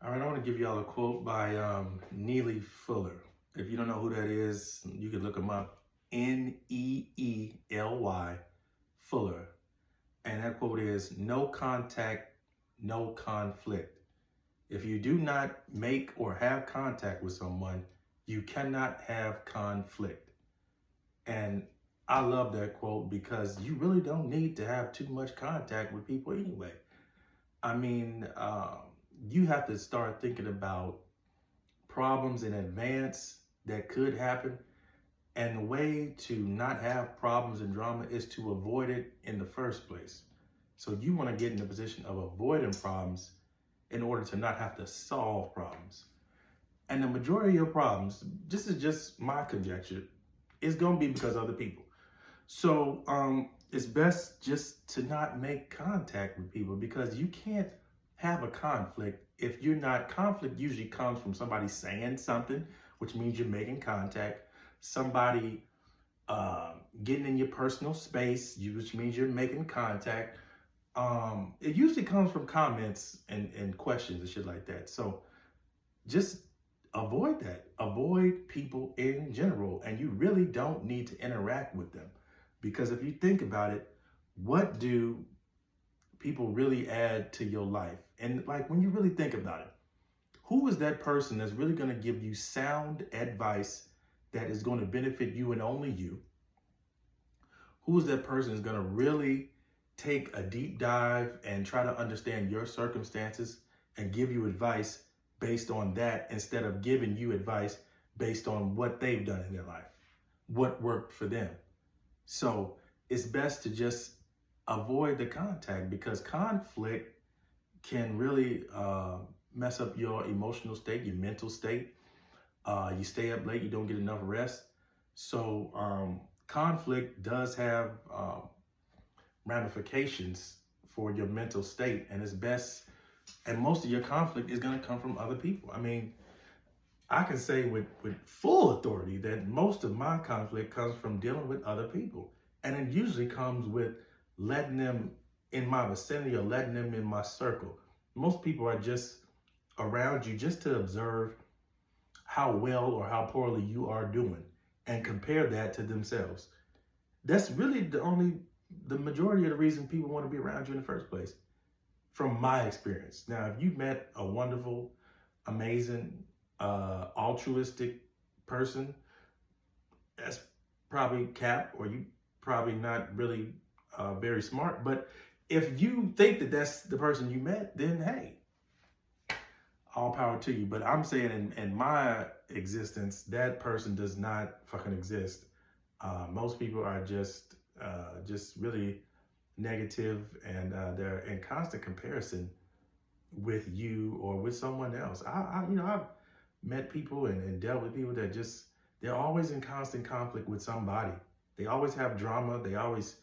All right, I want to give y'all a quote by Neely Fuller. If you don't know who that is, you can look him up. Neely Fuller. And that quote is, "No contact, no conflict." If you do not make or have contact with someone, you cannot have conflict. And I love that quote because you really don't need to have too much contact with people anyway. I mean, you have to start thinking about problems in advance that could happen. And the way to not have problems and drama is to avoid it in the first place. So you want to get in the position of avoiding problems in order to not have to solve problems. And the majority of your problems, this is just my conjecture, is going to be because of other people. So it's best just to not make contact with people because you can't have a conflict if you're not. Conflict usually comes from somebody saying something, which means you're making contact. Somebody getting in your personal space, which means you're making contact. It usually comes from comments and questions and shit like that. So just avoid that. Avoid people in general, and you really don't need to interact with them. Because if you think about it, what do people really add to your life? And like when you really think about it, who is that person that's really going to give you sound advice that is going to benefit you and only you? Who is that person that's going to really take a deep dive and try to understand your circumstances and give you advice based on that instead of giving you advice based on what they've done in their life, what worked for them? So it's best to just avoid the contact because conflict can really mess up your emotional state, your mental state. You stay up late, you don't get enough rest. So conflict does have ramifications for your mental state, and it's best. And most of your conflict is going to come from other people. I mean, I can say with full authority that most of my conflict comes from dealing with other people. And it usually comes with letting them in my vicinity or letting them in my circle. Most people are just around you just to observe how well or how poorly you are doing and compare that to themselves. That's really the majority of the reason people want to be around you in the first place, from my experience. Now, if you met a wonderful, amazing, altruistic person, that's probably cap, or you probably not really very smart. But if you think that that's the person you met, then hey, all power to you. But I'm saying in my existence, that person does not fucking exist. Most people are just really negative, and they're in constant comparison with you or with someone else. I've met people and dealt with people that they're always in constant conflict with somebody. They always have drama. They always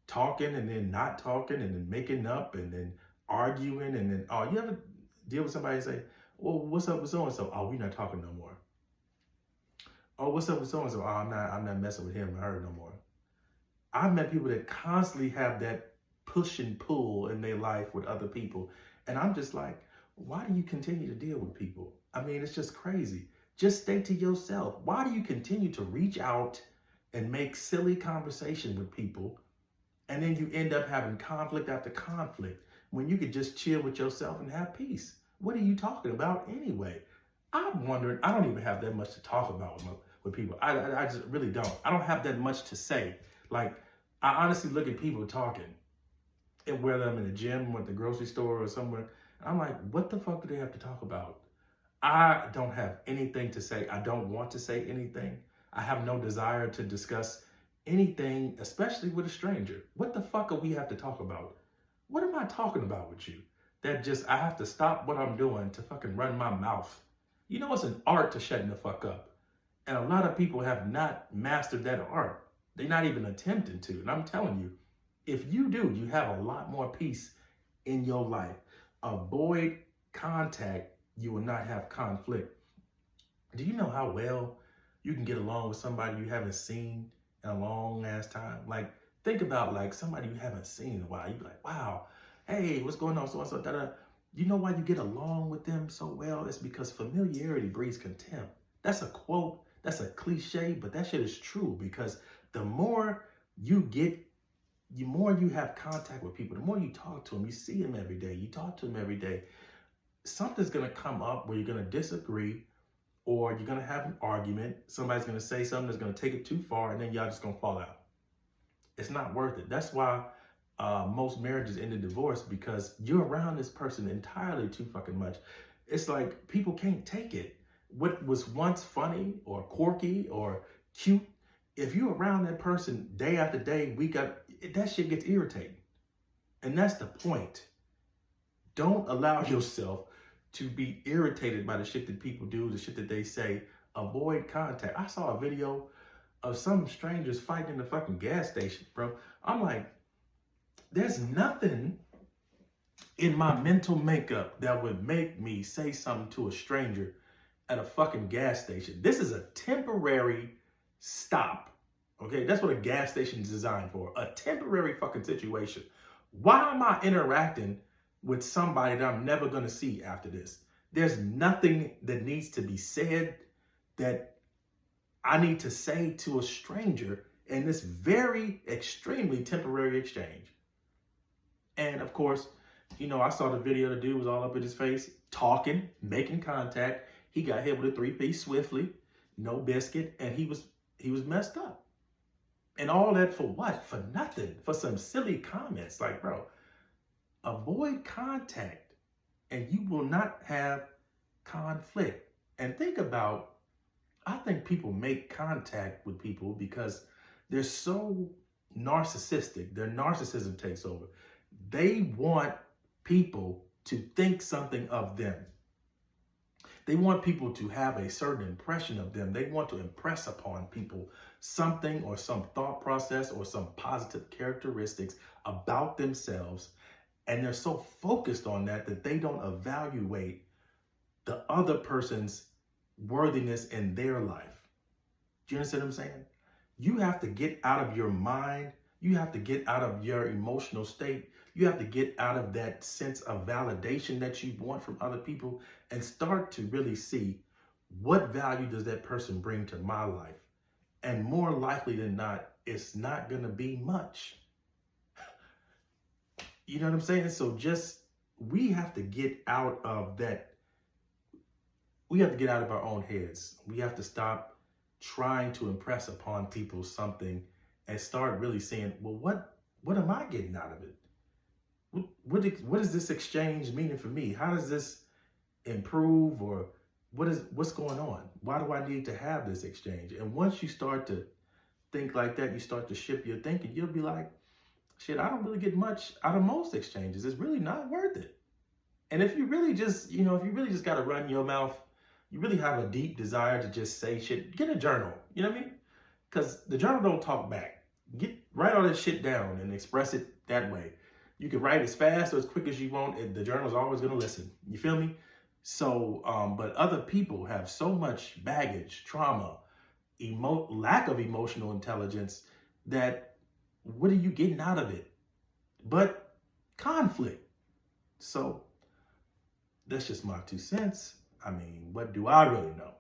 talking and then not talking and then making up and then arguing and then, oh, you ever deal with somebody and say, well, what's up with so-and-so? Oh, we're not talking no more. Oh, what's up with so-and-so? Oh, I'm not messing with him or her no more. I've met people that constantly have that push and pull in their life with other people. And I'm just like, why do you continue to deal with people? I mean, it's just crazy. Just stay to yourself. Why do you continue to reach out and make silly conversation with people, and then you end up having conflict after conflict when you could just chill with yourself and have peace? What are you talking about anyway? I'm wondering, I don't even have that much to talk about with people. I just really don't. I don't have that much to say. Like, I honestly look at people talking, and whether I'm in the gym or at the grocery store or somewhere, I'm like, what the fuck do they have to talk about? I don't have anything to say. I don't want to say anything. I have no desire to discuss anything, especially with a stranger. What the fuck are we have to talk about? What am I talking about with you? That just, I have to stop what I'm doing to fucking run my mouth. You know, it's an art to shutting the fuck up. And a lot of people have not mastered that art. They're not even attempting to. And I'm telling you, if you do, you have a lot more peace in your life. Avoid contact. You will not have conflict. Do you know how well you can get along with somebody you haven't seen in a long ass time? Like, think about like somebody you haven't seen in a while. You be like, wow, hey, what's going on? So and so, da da. You know why you get along with them so well? It's because familiarity breeds contempt. That's a quote, that's a cliche, but that shit is true, because the more you get, the more you have contact with people, the more you talk to them, you see them every day, you talk to them every day, something's gonna come up where you're gonna disagree, or you're gonna have an argument. Somebody's gonna say something that's gonna take it too far, and then y'all just gonna fall out. It's not worth it. That's why most marriages end in divorce, because you're around this person entirely too fucking much. It's like people can't take it. What was once funny or quirky or cute, if you're around that person day after day, that shit gets irritating. And that's the point. Don't allow yourself to be irritated by the shit that people do, the shit that they say. Avoid contact. I saw a video of some strangers fighting in the fucking gas station, bro. I'm like, there's nothing in my mental makeup that would make me say something to a stranger at a fucking gas station. This is a temporary stop. Okay, that's what a gas station is designed for. A temporary fucking situation. Why am I interacting with somebody that I'm never gonna see after this? There's nothing that needs to be said that I need to say to a stranger in this very extremely temporary exchange. And of course, you know, I saw the video, the dude was all up in his face, talking, making contact. He got hit with a 3-piece swiftly, no biscuit, and he was messed up. And all that for what? For nothing. For some silly comments. Like, bro, avoid contact and you will not have conflict. And think about, I think people make contact with people because they're so narcissistic. Their narcissism takes over. They want people to think something of them. They want people to have a certain impression of them. They want to impress upon people something or some thought process or some positive characteristics about themselves. And they're so focused on that they don't evaluate the other person's worthiness in their life. Do you understand what I'm saying? You have to get out of your mind. You have to get out of your emotional state. You have to get out of that sense of validation that you want from other people and start to really see, what value does that person bring to my life? And more likely than not, it's not going to be much. You know what I'm saying? So we have to get out of that. We have to get out of our own heads. We have to stop trying to impress upon people something and start really saying, well, what am I getting out of it? What is this exchange meaning for me? How does this improve, or what's going on? Why do I need to have this exchange? And once you start to think like that, you start to shift your thinking, you'll be like, shit, I don't really get much out of most exchanges. It's really not worth it. And if you really just got to run your mouth, you really have a deep desire to just say shit, get a journal. You know what I mean? Because the journal don't talk back. Write all that shit down and express it that way. You can write as fast or as quick as you want, and the journal's always going to listen. You feel me? So, but other people have so much baggage, trauma, lack of emotional intelligence, that what are you getting out of it but conflict? So that's just my 2 cents. I mean, what do I really know?